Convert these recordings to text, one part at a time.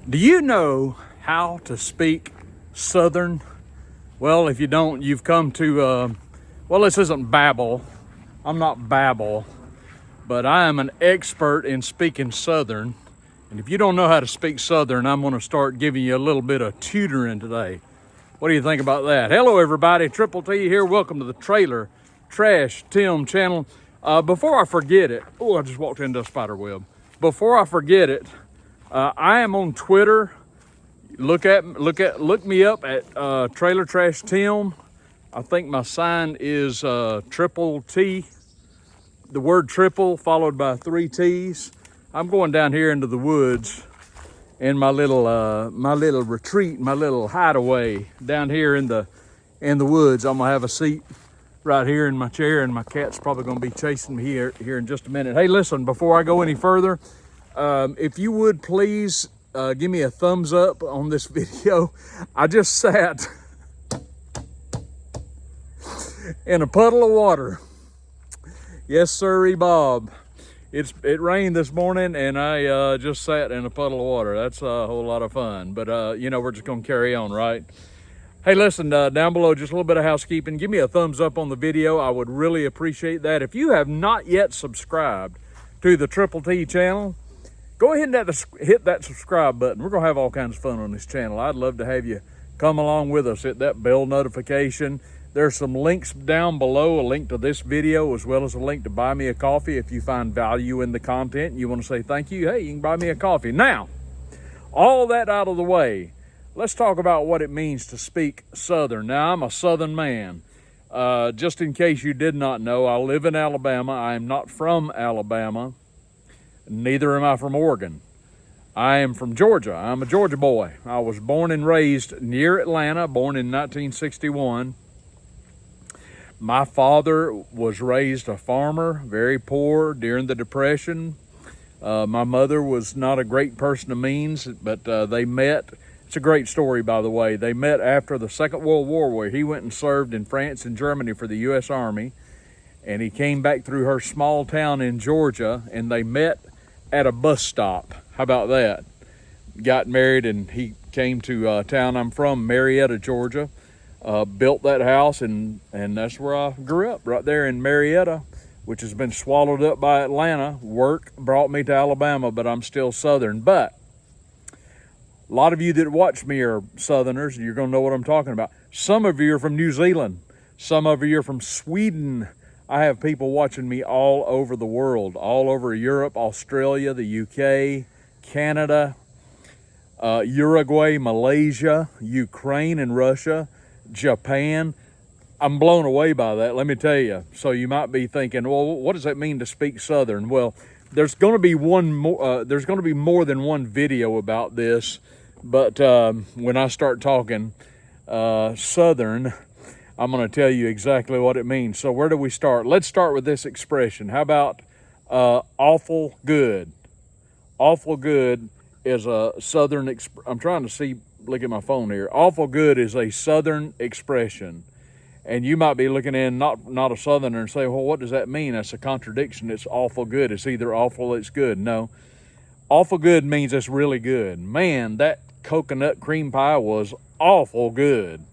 Do you know how to speak Southern? Well, if you don't, you've come to, well, this isn't Babel. I'm not Babel, but I am an expert in speaking Southern. And if you don't know how to speak Southern, I'm going to start giving you a little bit of tutoring today. What do you think about that? Hello, everybody. Triple T here. Welcome to the Trailer Trash Tim channel. Before I forget it, oh, I just walked into a spider web. Before I forget it, I am on Twitter. Look me up at Trailer Trash Tim. I think my sign is triple T, the word triple followed by 3 T's. I'm going down here into the woods in my little retreat, my little hideaway down here in the woods. I'm gonna have a seat right here in my chair, and my cat's probably gonna be chasing me here in just a minute. Hey, listen, before I go any further, if you would please give me a thumbs up on this video. I just sat in a puddle of water. Yes, sirree, Bob. It rained this morning, and I just sat in a puddle of water. That's a whole lot of fun. But you know, we're just gonna carry on, right? Hey, listen, down below, just a little bit of housekeeping. Give me a thumbs up on the video. I would really appreciate that. If you have not yet subscribed to the Triple T channel, go ahead and hit that subscribe button. We're gonna have all kinds of fun on this channel. I'd love to have you come along with us. Hit that bell notification. There's some links down below, a link to this video, as well as a link to buy me a coffee. If you find value in the content and you want to say thank you, hey, you can buy me a coffee. Now, all that out of the way, let's talk about what it means to speak Southern. Now, I'm a Southern man. Just in case you did not know, I live in Alabama. I am not from Alabama. Neither am I from Oregon. I am from Georgia. I'm a Georgia boy. I was born and raised near Atlanta, born in 1961. My father was raised a farmer, very poor during the Depression. My mother was not a great person of means, but they met. It's a great story, by the way. They met after the Second World War, where he went and served in France and Germany for the U.S. Army. And he came back through her small town in Georgia, and they met at a bus stop. How about that? Got married, and he came to town I'm from, Marietta, Georgia. Built that house, and that's where I grew up, right there in Marietta, which has been swallowed up by Atlanta. Work brought me to Alabama, but I'm still Southern. But a lot of you that watch me are Southerners, and you're going to know what I'm talking about. Some of you are from New Zealand. Some of you are from Sweden. I have people watching me all over the world, all over Europe, Australia, the UK, Canada, Uruguay, Malaysia, Ukraine, and Russia, Japan. I'm blown away by that, let me tell you. So you might be thinking, well, what does that mean to speak Southern? Well, there's going to be more than one video about this, but when I start talking Southern, I'm going to tell you exactly what it means. So where do we start? Let's start with this expression. How about awful good? Awful good is a Southern I'm trying to look at my phone here. Awful good is a Southern expression. And you might be looking in, not a Southerner, and say, well, what does that mean? That's a contradiction. It's awful good. It's either awful or it's good. No. Awful good means it's really good. Man, that coconut cream pie was awful good.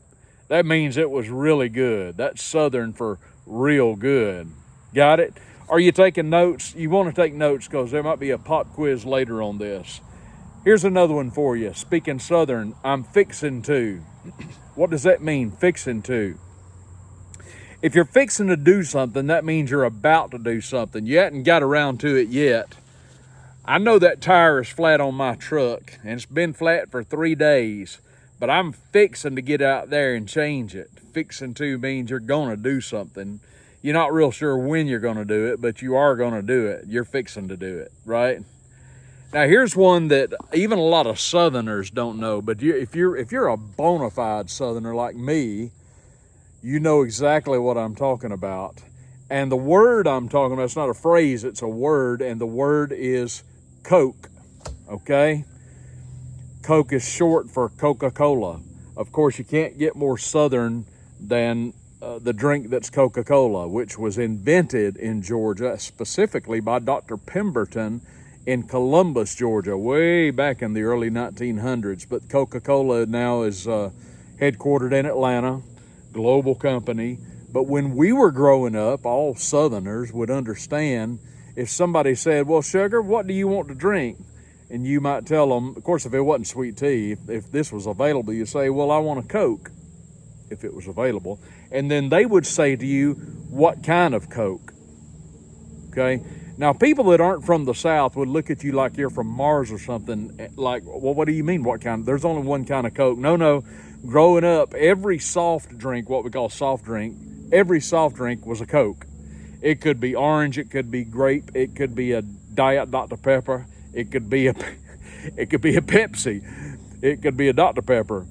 That means it was really good. That's Southern for real good. Got it? Are you taking notes? You want to take notes because there might be a pop quiz later on this. Here's another one for you. Speaking Southern, I'm fixing to. What does that mean, fixing to? If you're fixing to do something, that means you're about to do something. You hadn't got around to it yet. I know that tire is flat on my truck, and it's been flat for 3 days, but I'm fixing to get out there and change it. Fixing to means you're going to do something. You're not real sure when you're going to do it, but you are going to do it. You're fixing to do it, right? Now, here's one that even a lot of Southerners don't know, but if you're a bona fide Southerner like me, you know exactly what I'm talking about. And the word I'm talking about, it's not a phrase, it's a word, and the word is Coke, okay? Coke is short for Coca-Cola. Of course, you can't get more Southern than the drink that's Coca-Cola, which was invented in Georgia, specifically by Dr. Pemberton in Columbus, Georgia, way back in the early 1900s. But Coca-Cola now is headquartered in Atlanta, global company. But when we were growing up, all Southerners would understand if somebody said, well, sugar, what do you want to drink? And you might tell them, of course, if it wasn't sweet tea, if this was available, you say, well, I want a Coke, if it was available. And then they would say to you, what kind of Coke? Okay? Now, people that aren't from the South would look at you like you're from Mars or something, like, well, what do you mean, what kind? There's only one kind of Coke. No. Growing up, every soft drink, what we call soft drink, every soft drink was a Coke. It could be orange, it could be grape, it could be a Diet Dr. Pepper, it could be a Pepsi, it could be a Dr. Pepper,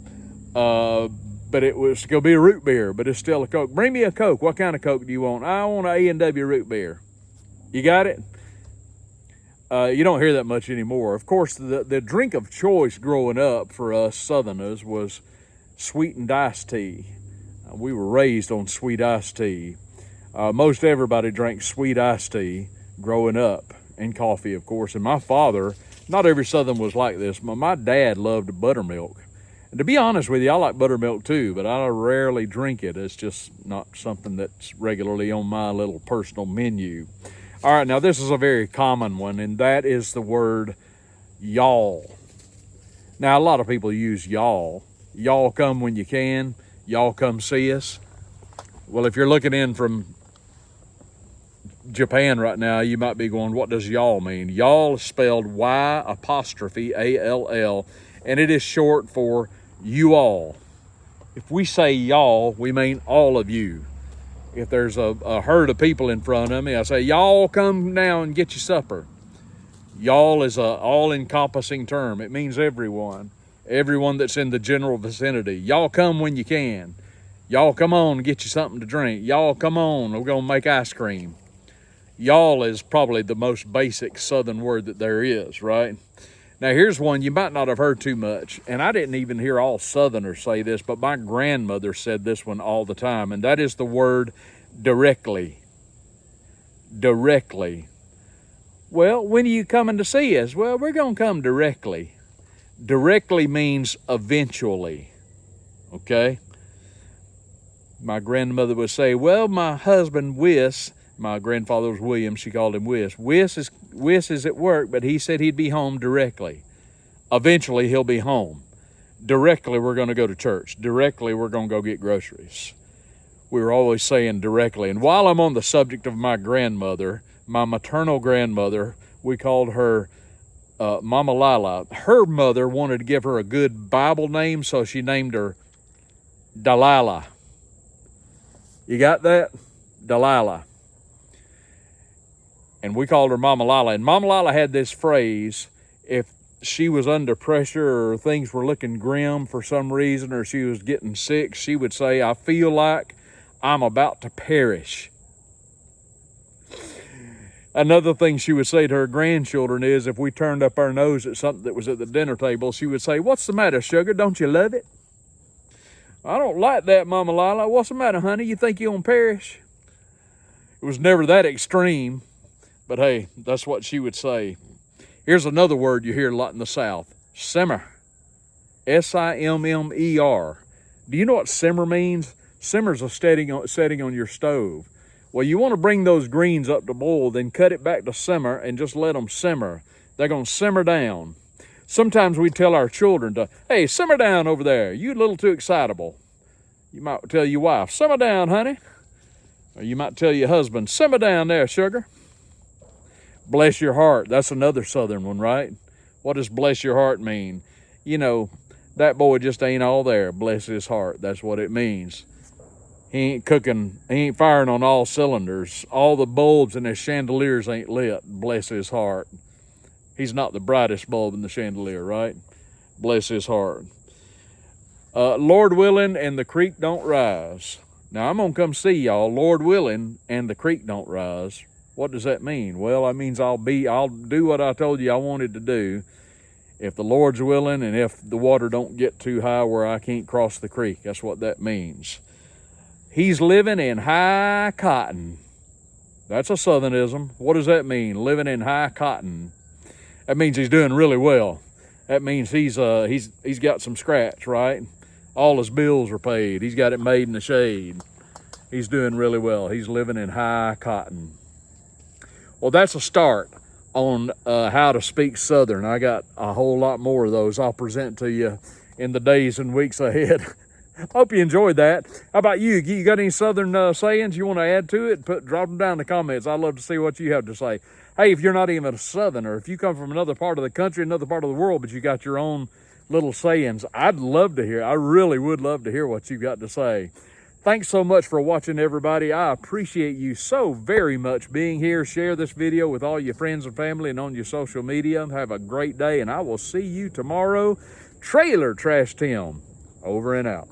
but it was could be a root beer, but it's still a Coke. Bring me a Coke. What kind of Coke do you want? I want an A&W root beer. You got it? You don't hear that much anymore. Of course, the drink of choice growing up for us Southerners was sweetened iced tea. We were raised on sweet iced tea. Most everybody drank sweet iced tea growing up, and coffee, of course. And my father, not every Southern was like this, but my dad loved buttermilk. And to be honest with you, I like buttermilk too, but I rarely drink it. It's just not something that's regularly on my little personal menu. All right, now this is a very common one, and that is the word y'all. Now, a lot of people use y'all. Y'all come when you can. Y'all come see us. Well, if you're looking in from Japan right now, you might be going, what does y'all mean? Y'all is spelled Y''ALL, and it is short for you all. If we say y'all, we mean all of you. If there's a herd of people in front of me, I say, y'all come now and get your supper. Y'all is a all-encompassing term. It means everyone that's in the general vicinity. Y'all come when you can. Y'all come on and get you something to drink. Y'all come on, we're gonna make ice cream. Y'all is probably the most basic Southern word that there is, right? Now here's one you might not have heard too much, and I didn't even hear all Southerners say this, but my grandmother said this one all the time, and that is the word directly. Directly. Well, when are you coming to see us? Well, we're going to come directly. Directly means eventually, okay? My grandmother would say, well, my husband, Wiss, my grandfather was William, she called him Wiss. Wiss is at work, but he said he'd be home directly. Eventually, he'll be home. Directly, we're going to go to church. Directly, we're going to go get groceries. We were always saying directly. And while I'm on the subject of my grandmother, my maternal grandmother, we called her Mama Lila. Her mother wanted to give her a good Bible name, so she named her Delilah. You got that? Delilah. And we called her Mama Lila. And Mama Lila had this phrase, if she was under pressure or things were looking grim for some reason or she was getting sick, she would say, I feel like I'm about to perish. Another thing she would say to her grandchildren is if we turned up our nose at something that was at the dinner table, she would say, what's the matter, sugar? Don't you love it? I don't like that, Mama Lila. What's the matter, honey? You think you're going to perish? It was never that extreme, but hey, that's what she would say. Here's another word you hear a lot in the South, simmer. S-I-M-M-E-R. Do you know what simmer means? Simmer's a setting on your stove. Well, you want to bring those greens up to boil, then cut it back to simmer and just let them simmer. They're going to simmer down. Sometimes we tell our children to, hey, simmer down over there. You're a little too excitable. You might tell your wife, simmer down, honey. Or you might tell your husband, simmer down there, sugar. Bless your heart. That's another Southern one, right? What does bless your heart mean? You know, that boy just ain't all there. Bless his heart. That's what it means. He ain't cooking. He ain't firing on all cylinders. All the bulbs in his chandeliers ain't lit. Bless his heart. He's not the brightest bulb in the chandelier, right? Bless his heart. Lord willing, and the creek don't rise. Now, I'm going to come see y'all, Lord willing, and the creek don't rise. What does that mean? Well, that means I'll do what I told you I wanted to do if the Lord's willing and if the water don't get too high where I can't cross the creek. That's what that means. He's living in high cotton. That's a Southernism. What does that mean, living in high cotton? that means he's doing really well. That means he's got some scratch, right? All his bills are paid. He's got it made in the shade. He's doing really well. He's living in high cotton. Well, that's a start on how to speak Southern. I got a whole lot more of those I'll present to you in the days and weeks ahead. Hope you enjoyed that. How about you? You got any Southern sayings you want to add to it? Drop them down in the comments. I'd love to see what you have to say. Hey, if you're not even a Southerner, if you come from another part of the country, another part of the world, but you got your own little sayings, I'd love to hear. I really would love to hear what you got to say. Thanks so much for watching, everybody. I appreciate you so very much being here. Share this video with all your friends and family and on your social media. Have a great day, and I will see you tomorrow. Trailer Trash Tim, over and out.